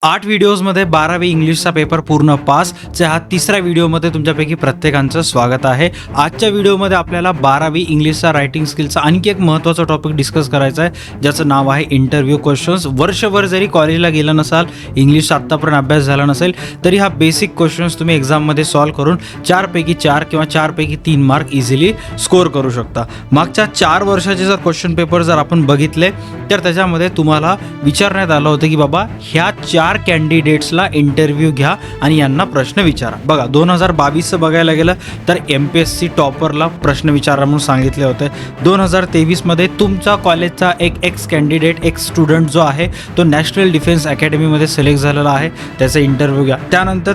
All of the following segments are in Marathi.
8 व्हिडिओजमध्ये 12वी इंग्लिशचा पेपर पूर्ण पासचा हा तिसरा व्हिडिओमध्ये तुमच्यापैकी प्रत्येकांचं स्वागत आहे. आजच्या व्हिडिओमध्ये आपल्याला 12वी इंग्लिशचा रायटिंग स्किलचा आणखी एक महत्त्वाचा टॉपिक डिस्कस करायचा आहे, ज्याचं नाव आहे इंटरव्ह्यू क्वेश्चन्स. वर्षभर जरी कॉलेजला गेला नसाल, इंग्लिशचा आत्तापर्यंत अभ्यास झाला नसेल, तरी हा बेसिक क्वेश्चन्स तुम्ही एक्झाममध्ये सॉल्व्ह करून 4 पैकी 4 किंवा 4 पैकी 3 मार्क इझिली स्कोअर करू शकता. मागच्या 4 वर्षाचे जर क्वेश्चन पेपर जर आपण बघितले तर त्याच्यामध्ये तुम्हाला विचारण्यात आलं होतं की बाबा ह्या 4 कॅन्डिडेट्सला इंटरव्ह्यू घ्या आणि यांना प्रश्न विचारा. बघा 2022चं बघायला गेलं तर MPSC टॉपरला प्रश्न विचारा म्हणून सांगितले होते. 2023मध्ये तुमचा कॉलेजचा एक एक्स कॅन्डिडेट, एक्स स्टुडंट जो आहे तो नॅशनल डिफेन्स अकॅडमीमध्ये सिलेक्ट झालेला आहे, त्याचा इंटरव्ह्यू घ्या. त्यानंतर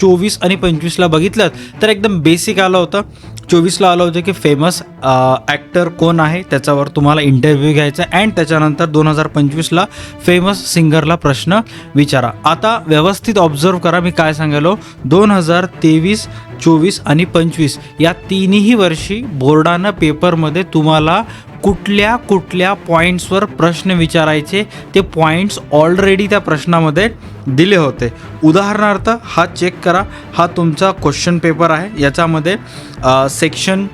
24 आणि 25ला बघितलं तर एकदम बेसिक आलं होतं. 24ला आलं होतं की फेमस ॲक्टर कोण आहे त्याच्यावर तुम्हाला इंटरव्ह्यू घ्यायचा आहे, अँड त्याच्यानंतर 2025ला फेमस सिंगरला प्रश्न विचारा. आता व्यवस्थित ऑब्झर्व करा मी काय सांगायलो. 2023, 24 आणि 25 या तिन्ही वर्षी बोर्डानं पेपरमध्ये तुम्हाला कुठल्या कुठल्या पॉईंट्सवर प्रश्न विचारायचे ते पॉईंट्स ऑलरेडी त्या प्रश्नामध्ये दिले होते. उदाहरणार्थ हा चेक करा, हा तुमचा क्वेश्चन पेपर आहे. याच्यामध्ये सेक्शन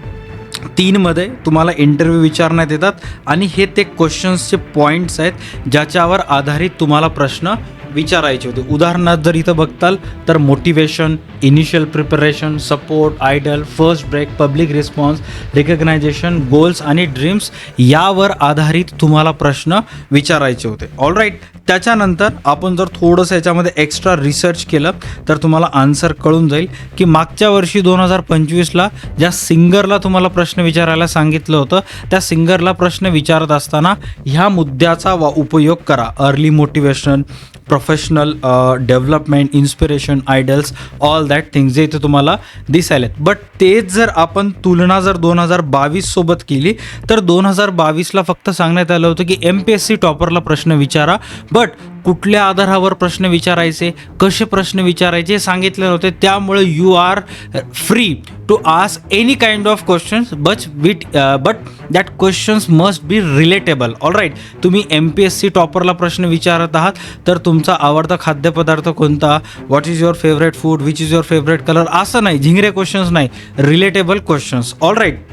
3मध्ये तुम्हाला इंटरव्ह्यू विचारण्यात येतात आणि हे ते क्वेश्चन्सचे पॉईंट्स आहेत ज्याच्यावर आधारित तुम्हाला प्रश्न विचारायचे होते. उदाहरणार्थ जर इथं बघताल तर motivation, initial preparation, support, idol, first break, public response, recognition, goals आणि ड्रीम्स यावर आधारित तुम्हाला प्रश्न विचारायचे होते. ऑलराईट. त्याच्यानंतर आपण जर थोडंसं याच्यामध्ये एक्स्ट्रा रिसर्च केलं तर तुम्हाला आन्सर कळून जाईल की मागच्या वर्षी 2025ला ज्या सिंगरला तुम्हाला प्रश्न विचारायला सांगितलं होतं त्या सिंगरला प्रश्न विचारत असताना ह्या मुद्द्याचा उपयोग करा. Early motivation, professional development, inspiration, idols, all that things जे इथे तुम्हाला दिसायलेत. बट तेच जर आपण तुलना जर 2022 सोबत केली तर 2022ला फक्त सांगण्यात आलं होतं की MPSC टॉपरला प्रश्न विचारा, बट कुठल्या आधारावर प्रश्न विचारायचे, कसे प्रश्न विचारायचे सांगितले होते. त्यामुळे you are free to ask any kind of questions but that questions must be relatable. Alright. तुम्ही MPSC टॉपरला प्रश्न विचारत आहात तर तुमचा आवडता खाद्यपदार्थ कोणता, what is your favourite food, which is your favourite colour, असं नाही, झिंगरे क्वेश्चन्स नाही, रिलेटेबल क्वेश्चन्स. ऑलराईट.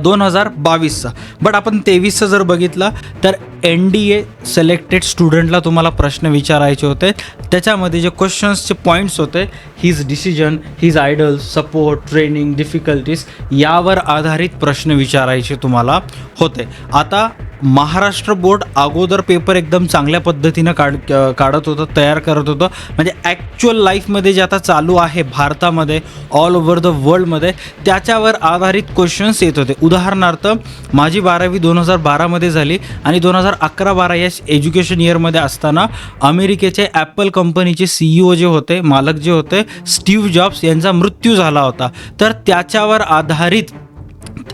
2022चा. बट आपण 23चं जर बघितलं तर NDA सिलेक्टेड स्टुडंटला तुम्हाला प्रश्न विचारायचे होते. त्याच्यामध्ये जे क्वेश्चन्सचे पॉईंट्स होते, his decision, his idol, support, training, difficulties यावर आधारित प्रश्न विचारायचे तुम्हाला होते. आता महाराष्ट्र बोर्ड अगोदर पेपर एकदम चांगल्या पद्धतीनं काढत होतं, तयार करत होतं. म्हणजे ॲक्च्युअल लाईफमध्ये जे आता चालू आहे भारतामध्ये, ऑल ओव्हर द वर्ल्डमध्ये, त्याच्यावर आधारित क्वेश्चन्स येत होते. उदाहरणार्थ माझी 12वी 2012मध्ये झाली आणि 2011-12 या एज्युकेशन इयरमध्ये असताना अमेरिकेचे ॲपल कंपनीचे CEO जे होते, मालक जे होते, स्टीव्ह जॉब्स यांचा मृत्यू झाला होता. तर त्याच्यावर आधारित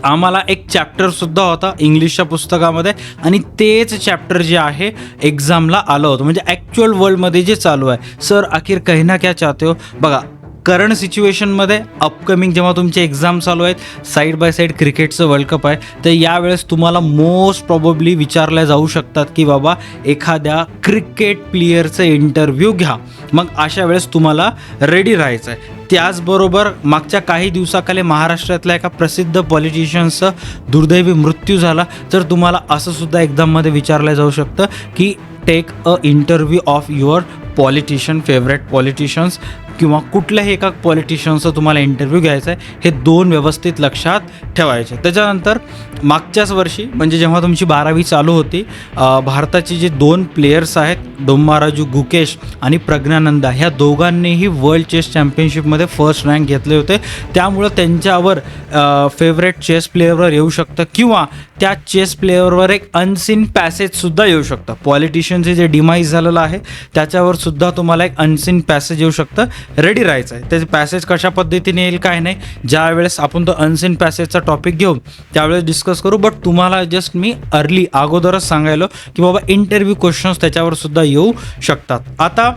आम्हाला एक चॅप्टरसुद्धा होता इंग्लिशच्या पुस्तकामध्ये आणि तेच चॅप्टर जे आहे एक्झामला आलं होतं. म्हणजे ॲक्च्युअल वर्ल्डमध्ये जे चालू आहे. सर आखिर कहना क्या चाहते हो. बघा करंट सिच्युएशनमध्ये अपकमिंग जेव्हा तुमचे एक्झाम चालू आहेत, साईड बाय साईड क्रिकेटचं वर्ल्ड कप आहे, तर यावेळेस तुम्हाला मोस्ट प्रॉबेबली विचारल्या जाऊ शकतात की बाबा एखाद्या क्रिकेट प्लेयरचं इंटरव्ह्यू घ्या. मग अशा वेळेस तुम्हाला रेडी राहायचं आहे. त्याचबरोबर मागच्या काही दिवसाखाली महाराष्ट्रातल्या एका प्रसिद्ध पॉलिटिशियन्सचा दुर्दैवी मृत्यू झाला, तर तुम्हाला असं सुद्धा एक्झाममध्ये विचारलं जाऊ शकतं की take a interview of your politician, favourite politicians किंवा कुठल्याही एका पॉलिटिशियन्सचा तुम्हाला इंटरव्ह्यू घ्यायचा आहे. हे 2 व्यवस्थित लक्षात ठेवायचे. त्याच्यानंतर मागच्याच वर्षी म्हणजे जेव्हा तुमची 12वी चालू होती, भारताचे जे 2 प्लेयर्स आहेत, डोम्माराजू गुकेश आणि प्रज्ञानंदा, ह्या दोघांनीही वर्ल्ड चेस चॅम्पियनशिपमध्ये फर्स्ट रँक घेतले होते. त्यामुळं त्यांच्यावर फेवरेट चेस प्लेयरवर येऊ शकतं किंवा त्या चेस प्लेयरवर एक अनसीन पॅसेजसुद्धा येऊ शकतं. पॉलिटिशियनचे जे डिमाईज झालेलं आहे त्याच्यावर सुद्धा तुम्हाला एक अनसीन पॅसेज येऊ शकतं. रेडी राहायचं आहे. त्याचे पॅसेज कशा पद्धतीने येईल काय नाही, ज्यावेळेस आपण तो अनसीन पॅसेजचा टॉपिक घेऊ त्यावेळेस डिस्कस करू. बट तुम्हाला जस्ट मी अर्ली अगोदरच सांगायलो की बाबा इंटरव्ह्यू क्वेश्चन्स त्याच्यावर सुद्धा येऊ शकतात. आता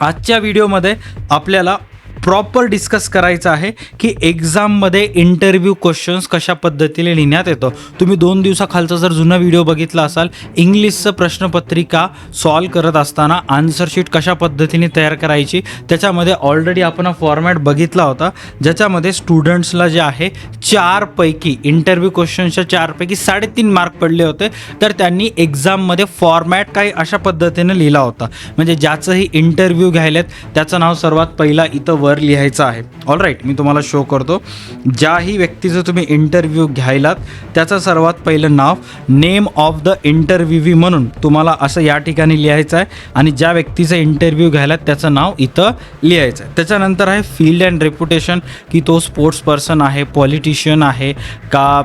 आजच्या व्हिडिओमध्ये आपल्याला प्रॉपर डिस्कस करायचं आहे की एक्झाममध्ये इंटरव्ह्यू क्वेश्चन्स कशा पद्धतीने लिहिण्यात येतं. तुम्ही 2 दिवसाखालचा जर जुना व्हिडिओ बघितला असाल, इंग्लिशचं प्रश्नपत्रिका सॉल्व करत असताना आन्सर शीट कशा पद्धतीने तयार करायची, त्याच्यामध्ये ऑलरेडी आपण हा फॉर्मॅट बघितला होता, ज्याच्यामध्ये स्टुडंट्सला जे आहे 4 पैकी इंटरव्ह्यू क्वेश्चन्सच्या 4 पैकी 3.5 मार्क पडले होते. तर त्यांनी एक्झाममध्ये फॉर्मॅट काही अशा पद्धतीने लिहिला होता, म्हणजे ज्याचंही इंटरव्ह्यू घ्यायलेत त्याचं नाव सर्वात पहिला इथं वर लिहायचं आहे. ऑलराईट, मी तुम्हाला शो करतो. ज्याही व्यक्तीचं तुम्ही इंटरव्ह्यू घ्यायलात त्याचं सर्वात पहिलं नाव, नेम ऑफ द इंटरव्ह्यूवी म्हणून तुम्हाला असं या ठिकाणी लिहायचं आहे, आणि ज्या व्यक्तीचं इंटरव्ह्यू घ्यायलात त्याचं नाव इथं लिहायचं आहे. त्याच्यानंतर आहे फील्ड अँड रेप्युटेशन, की तो स्पोर्ट्स पर्सन आहे, पॉलिटिशियन आहे का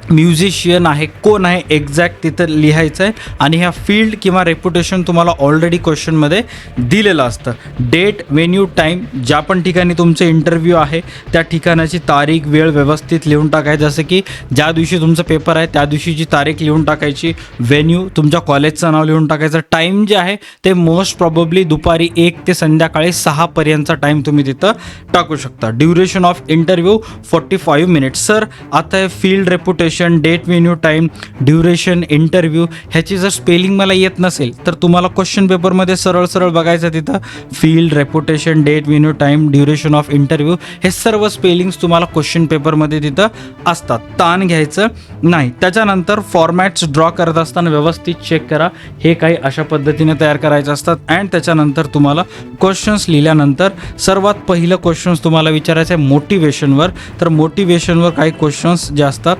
म्युझिशियन आहे, कोण आहे एक्झॅक्ट तिथं लिहायचं आहे. आणि ह्या फील्ड किंवा रेप्युटेशन तुम्हाला ऑलरेडी क्वेश्चनमध्ये दिलेलं असतं. डेट, व्हेन्यू, टाईम, ज्या पण ठिकाणी तुमचं इंटरव्ह्यू आहे त्या ठिकाणाची तारीख, वेळ व्यवस्थित लिहून टाकायचं. जसं की ज्या दिवशी तुमचं पेपर आहे त्या दिवशीची तारीख लिहून टाकायची, व्हेन्यू तुमच्या कॉलेजचं नाव लिहून टाकायचं, टाईम जे आहे ते मोस्ट प्रॉबेबली दुपारी 1 ते संध्याकाळी 6 पर्यंतचा टाईम तुम्ही तिथं टाकू शकता. Duration of interview 45 minutes. Sir आता हे field, reputation, date, venue, time, duration, interview ह्याची जर स्पेलिंग मला येत नसेल तर तुम्हाला क्वेश्चन पेपरमध्ये सरळ सरळ बघायचं, तिथं field, reputation, date, venue, time, duration of interview हे सर्व स्पेलिंग्स तुम्हाला क्वेश्चन पेपरमध्ये तिथं असतात. ताण घ्यायचं नाही. त्याच्यानंतर फॉर्मॅट्स ड्रॉ करत असताना व्यवस्थित चेक करा, हे काही अशा पद्धतीने तयार करायचं असतात. अँड त्याच्यानंतर तुम्हाला क्वेश्चन्स लिहिल्यानंतर सर्वात पहिलं क्वेश्चन्स तुम्हाला विचारायचं आहे मोटिवेशनवर. तर मोटिवेशनवर काही क्वेश्चन्स जे असतात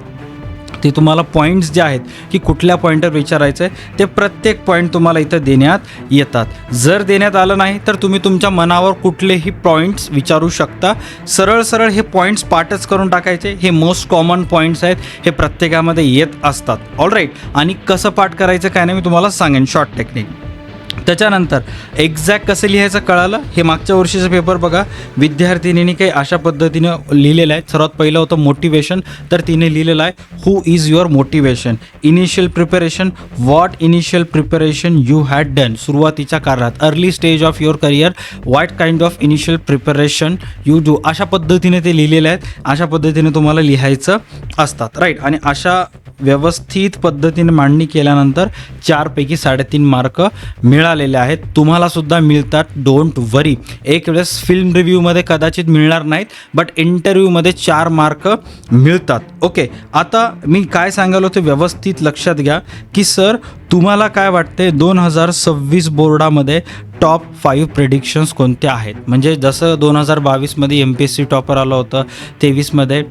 ते तुम्हाला पॉईंट्स जे आहेत की कुठल्या पॉईंटवर विचारायचं आहे ते प्रत्येक पॉईंट तुम्हाला इथं देण्यात येतात. जर देण्यात आलं नाही तर तुम्ही तुमच्या मनावर कुठलेही पॉईंट्स विचारू शकता. सरळ सरळ हे पॉईंट्स पाठच करून टाकायचे. हे मोस्ट कॉमन पॉईंट्स आहेत, हे प्रत्येकामध्ये येत असतात. ऑलराईट, आणि कसं पाठ करायचं काय नाही मी तुम्हाला सांगेन, शॉर्ट टेक्निक. त्याच्यानंतर एक्झॅक्ट कसं लिहायचं कळालं. हे मागच्या वर्षीचं पेपर बघा, विद्यार्थिनींनी काही अशा पद्धतीनं लिहिलेलं आहे. सर्वात पहिलं होतं मोटिवेशन, तर तिने लिहिलेलं आहे who is your motivation. Initial preparation, what initial preparation you had done. सुरुवातीच्या काळात, early stage of your career, what kind of initial preparation you do. अशा पद्धतीने ते लिहिलेले आहेत. अशा पद्धतीने तुम्हाला लिहायचं असतात. राईट, आणि अशा व्यवस्थित पद्धतीने मांडणी केल्यानंतर 4 पैकी 3.5 मार्क मिळालेले आहेत. तुम्हाला सुद्धा मिळतात, डोंट वरी. एक वेळेस फिल्म रिव्ह्यूमध्ये कदाचित मिळणार नाहीत, बट इंटरव्ह्यूमध्ये 4 मार्क मिळतात. ओके, आता मी काय सांगालो ते व्यवस्थित लक्षात घ्या की सर तुम्हाला काय वाटते 2026 बोर्डामध्ये टॉप 5 प्रेडिक्शन्स कोणत्या आहेत. म्हणजे जसं 2022मध्ये MPSC टॉपर आलं होतं, 23मध्ये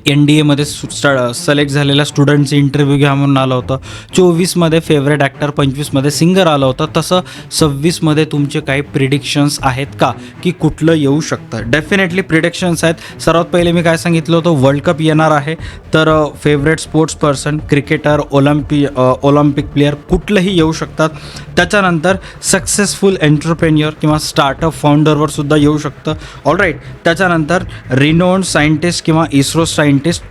NDAमध्ये सिलेक्ट झालेल्या स्टुडंटचे इंटरव्ह्यू घ्या म्हणून आलं होतं, 24मध्ये फेवरेट ॲक्टर, 25मध्ये सिंगर आलं होतं, तसं 26मध्ये तुमचे काही प्रिडिक्शन्स आहेत का की कुठलं येऊ शकतं. डेफिनेटली प्रिडिक्शन्स आहेत. सर्वात पहिले मी काय सांगितलं होतं, वर्ल्ड कप येणार आहे, तर favourite sports person, cricketer, Olympic player कुठलंही येऊ शकतात. त्याच्यानंतर सक्सेसफुल एंटरप्रेन्युअर किंवा स्टार्टअप फाउंडरवर सुद्धा येऊ शकतं. ऑलराईट, त्याच्यानंतर रिनोन्ड सायंटिस्ट किंवा इस्रो सायंटिस्ट.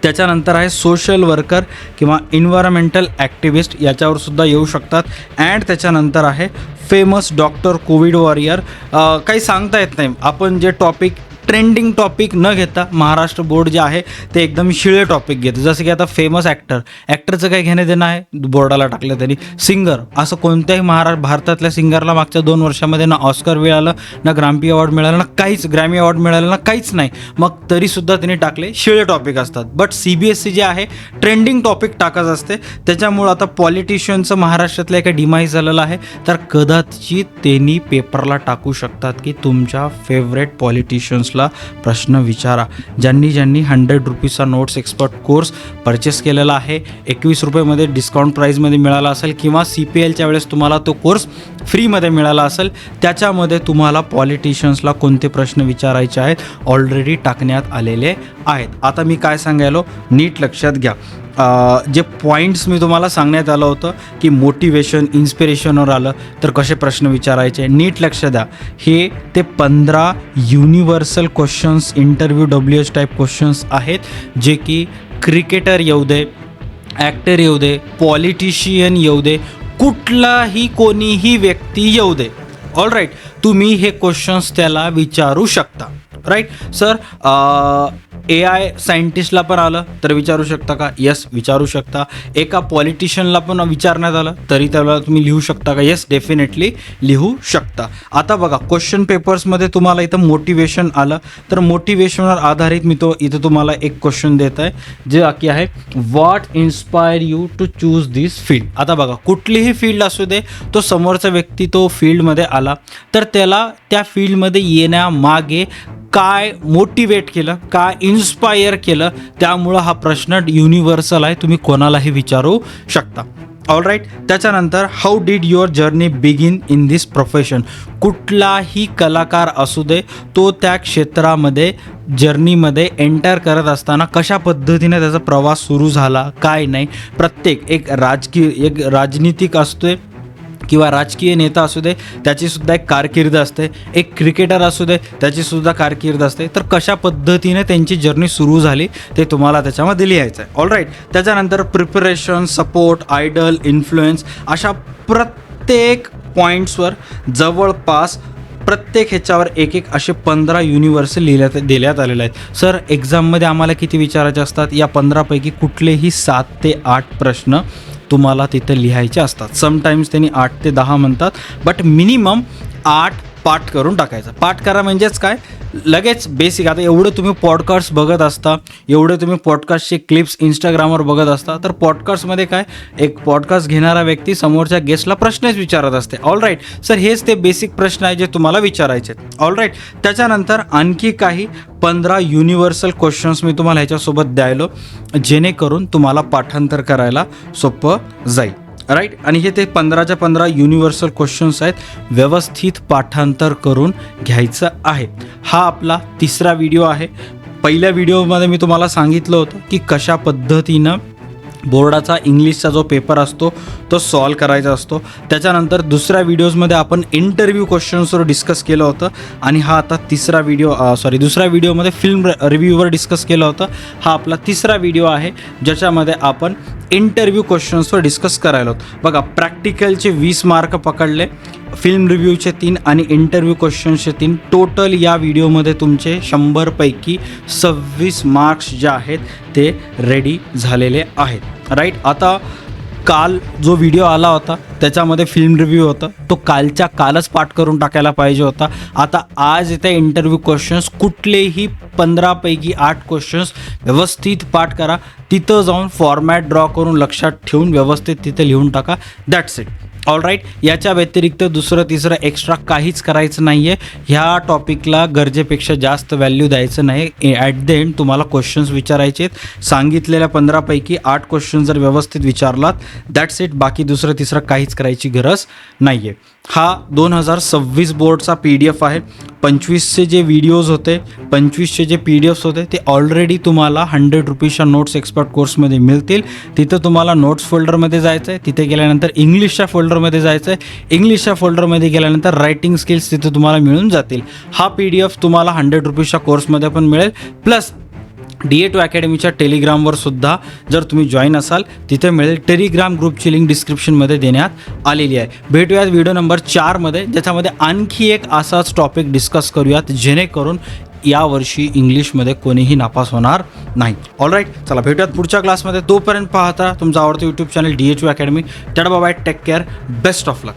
त्याच्यानंतर आहे सोशल वर्कर किंवा इन्व्हायरमेंटल ॲक्टिव्हिस्ट, याच्यावर सुद्धा येऊ शकतात. अँड त्याच्यानंतर आहे फेमस डॉक्टर, कोविड वॉरियर. काही सांगता येत नाही. आपण जे टॉपिक ट्रेंडिंग टॉपिक न घेता महाराष्ट्र बोर्ड जे आहे ते एकदम शिळे टॉपिक घेते. जसं की आता फेमस ॲक्टरचं काही घेणं देणं आहे बोर्डाला टाकलं तरी. सिंगर, असं कोणत्याही भारतातल्या सिंगरला मागच्या 2 वर्षामध्ये ना ऑस्कर मिळालं, ना ग्रॅमी अवॉर्ड मिळालं, ना ग्रॅमी अवॉर्ड मिळालं, ना काहीच नाही. मग तरीसुद्धा त्यांनी टाकले, शिळे टॉपिक असतात. बट CBSE जे आहे ट्रेंडिंग टॉपिक टाकत असते. त्याच्यामुळं आता पॉलिटिशियनचं महाराष्ट्रातलं एका डिमाईज झालेलं आहे, तर कदाचित त्यांनी पेपरला टाकू शकतात की तुमच्या फेवरेट पॉलिटिशियन्स प्रश्न विचारा. ज्यांनी 100 रुपीजचा नोट्स एक्सपर्ट कोर्स परचेस केलेला आहे, 21 रुपयेमध्ये डिस्काउंट प्राईजमध्ये मिळाला असेल, किंवा CPLच्या वेळेस तुम्हाला तो कोर्स फ्रीमध्ये मिळाला असेल, त्याच्यामध्ये तुम्हाला पॉलिटिशियन्सला कोणते प्रश्न विचारायचे आहेत ऑलरेडी टाकण्यात आलेले आहेत. आता मी काय सांगायलो नीट लक्षात घ्या. जे पॉईंट्स मी तुम्हाला सांगण्यात आलं होतं की मोटिवेशन, इन्स्पिरेशनवर आलं तर कसे प्रश्न विचारायचे, नीट लक्ष द्या. हे ते 15 universal questions, interview WH type questions आहेत, जे की क्रिकेटर येऊ दे, ॲक्टर येऊ दे, पॉलिटिशियन येऊ दे, कुठलाही कोणीही व्यक्ती येऊ दे. All right. तुम्ही हे क्वेश्चन्स त्याला विचारू शकता. राईट सर, AI सायंटिस्टला पण आलं तर विचारू शकता का? येस, विचारू शकता. एका पॉलिटिशियनला पण विचारण्यात आलं तरी त्याला तुम्ही लिहू शकता का? येस, डेफिनेटली लिहू शकता. आता बघा, क्वेश्चन पेपर्समध्ये तुम्हाला इथं मोटिवेशन आलं तर मोटिवेशनवर आधारित मी इथं तुम्हाला एक क्वेश्चन देत आहे, जे की आहे what inspire you to choose this field. आता बघा, कुठलीही फील्ड असू दे, तो समोरचा व्यक्ती तो फील्डमध्ये आला तर त्याला त्या फील्डमध्ये येण्यामागे काय मोटिवेट केलं, काय इन्स्पायर केलं, त्यामुळं हा प्रश्न युनिव्हर्सल आहे, तुम्ही कोणालाही विचारू शकता. All right. त्याच्यानंतर how did your journey begin in this profession. कुठलाही कलाकार असू दे, तो त्या क्षेत्रामध्ये जर्नीमध्ये एंटर करत असताना कशा पद्धतीने त्याचा प्रवास सुरू झाला, काय नाही. प्रत्येक एक राजनीतिक असतोय किंवा राजकीय नेता असू दे, त्याचीसुद्धा एक कारकीर्द असते. एक क्रिकेटर असू दे, त्याचीसुद्धा कारकीर्द असते. तर कशा पद्धतीने त्यांची जर्नी सुरू झाली ते तुम्हाला त्याच्यामध्ये लिहायचं आहे. All right. त्याच्यानंतर प्रिपरेशन, सपोर्ट, आयडल, इन्फ्लुएन्स, अशा प्रत्येक पॉईंट्सवर जवळपास प्रत्येक ह्याच्यावर एक असे 15 युनिव्हर्सल देण्यात आलेले आहेत. सर, एक्झाममध्ये आम्हाला किती विचारायचे असतात? या 15पैकी कुठलेही 7 ते 8 प्रश्न तुम्हाला तिथं लिहायचे असतात. समटाईम्स त्यांनी 8 ते 10 म्हणतात, बट मिनिमम 8 पाठ करून टाकायचं. पाठ करा म्हणजेच काय, लगेच बेसिक. आता एवढं तुम्ही पॉडकास्ट बघत असता, एवढे तुम्ही पॉडकास्टचे क्लिप्स इंस्टाग्रामवर बघत असता, तर पॉडकास्टमध्ये काय, एक पॉडकास्ट घेणारा व्यक्ती समोरच्या गेस्टला प्रश्नच विचारत असते. ऑल राईट सर, हेच ते बेसिक प्रश्न आहे जे तुम्हाला विचारायचे आहेत. All right. त्याच्यानंतर आणखी काही 15 युनिव्हर्सल क्वेश्चन्स मी तुम्हाला ह्याच्यासोबत द्यायलो, जेणेकरून तुम्हाला पाठांतर करायला सोपं जाईल. राईट. आणि हे ते 15च्या 15 युनिव्हर्सल क्वेश्चन्स आहेत, व्यवस्थित पाठांतर करून घ्यायचं आहे. हा आपला तिसरा व्हिडिओ आहे. पहिल्या व्हिडिओमध्ये मी तुम्हाला सांगितलं होतं की कशा पद्धतीनं बोर्डाचा इंग्लिशचा जो पेपर असतो तो सॉल्व करायचा असतो. त्याच्यानंतर दुसऱ्या व्हिडिओजमध्ये आपण इंटरव्ह्यू क्वेश्चन्सवर डिस्कस केलं होतं, आणि हा आता दुसऱ्या व्हिडिओमध्ये फिल्म रिव्ह्यूवर डिस्कस केलं होतं. हा आपला तिसरा व्हिडिओ आहे, ज्याच्यामध्ये आपण इंटरव्ह्यू क्वेश्चन्सवर डिस्कस करायला होतं. बघा, प्रॅक्टिकलचे 20 मार्क पकडले, फिल्म रिव्ह्यूचे 3 आणि इंटरव्ह्यू क्वेश्चन्सचे 3. टोटल या व्हिडिओमध्ये तुमचे 100पैकी 26 मार्क्स जे आहेत ते रेडी झालेले आहेत. राईट. आता काल जो व्हिडिओ आला होता त्याच्यामध्ये फिल्म रिव्ह्यू होता, तो कालच्या कालच पाठ करून टाकायला पाहिजे होता. आता आज इथे इंटरव्ह्यू क्वेश्चन्स, कुठलेही 15पैकी 8 क्वेश्चन्स व्यवस्थित पाठ करा. तिथं जाऊन फॉर्मॅट ड्रॉ करून लक्षात ठेवून व्यवस्थित तिथे लिहून टाका. That's it. All right. याच्या व्यतिरिक्त दुसरं तिसरं एक्स्ट्रा काहीच करायचं नाही आहे. ह्या टॉपिकला गरजेपेक्षा जास्त व्हॅल्यू द्यायचं नाही. ॲट द एंड तुम्हाला क्वेश्चन्स विचारायचे आहेत. सांगितलेल्या 15पैकी 8 क्वेश्चन जर व्यवस्थित विचारलात, दॅट्स इट. बाकी दुसरं तिसरं काहीच करायची गरज नाही आहे. हा 2026 बोर्डचा PDF आहे. 25चे जे व्हिडिओज होते, 25चे जे PDFs होते, ते ऑलरेडी तुम्हाला 100 रुपीजच्या नोट्स एक्सपर्ट कोर्समध्ये मिळतील. तिथं तुम्हाला नोट्स फोल्डरमध्ये जायचं आहे. तिथे गेल्यानंतर इंग्लिशच्या फोल्डरमध्ये जायचं आहे. इंग्लिशच्या फोल्डरमध्ये गेल्यानंतर रायटिंग स्किल्स तिथे तुम्हाला मिळून जातील. हा PDF तुम्हाला 100 रुपीजच्या कोर्समध्ये पण मिळेल. प्लस DA2 अकॅडमीच्या टेलिग्रामवर सुद्धा जर तुम्ही जॉईन असाल तिथे मिळेल. टेलिग्राम ग्रुपची लिंक डिस्क्रिप्शनमध्ये देण्यात आलेली आहे. भेटूयात व्हिडिओ नंबर 4मध्ये, ज्याच्यामध्ये आणखी एक असाच टॉपिक डिस्कस करूयात, जेणेकरून यावर्षी इंग्लिशमध्ये कोणीही नापास होणार नाही. All right. चला, भेटूयात पुढच्या क्लासमध्ये. तोपर्यंत पाहता तुमचा आवडतं YouTube channel DA2 academy. Bye, take care, best of luck.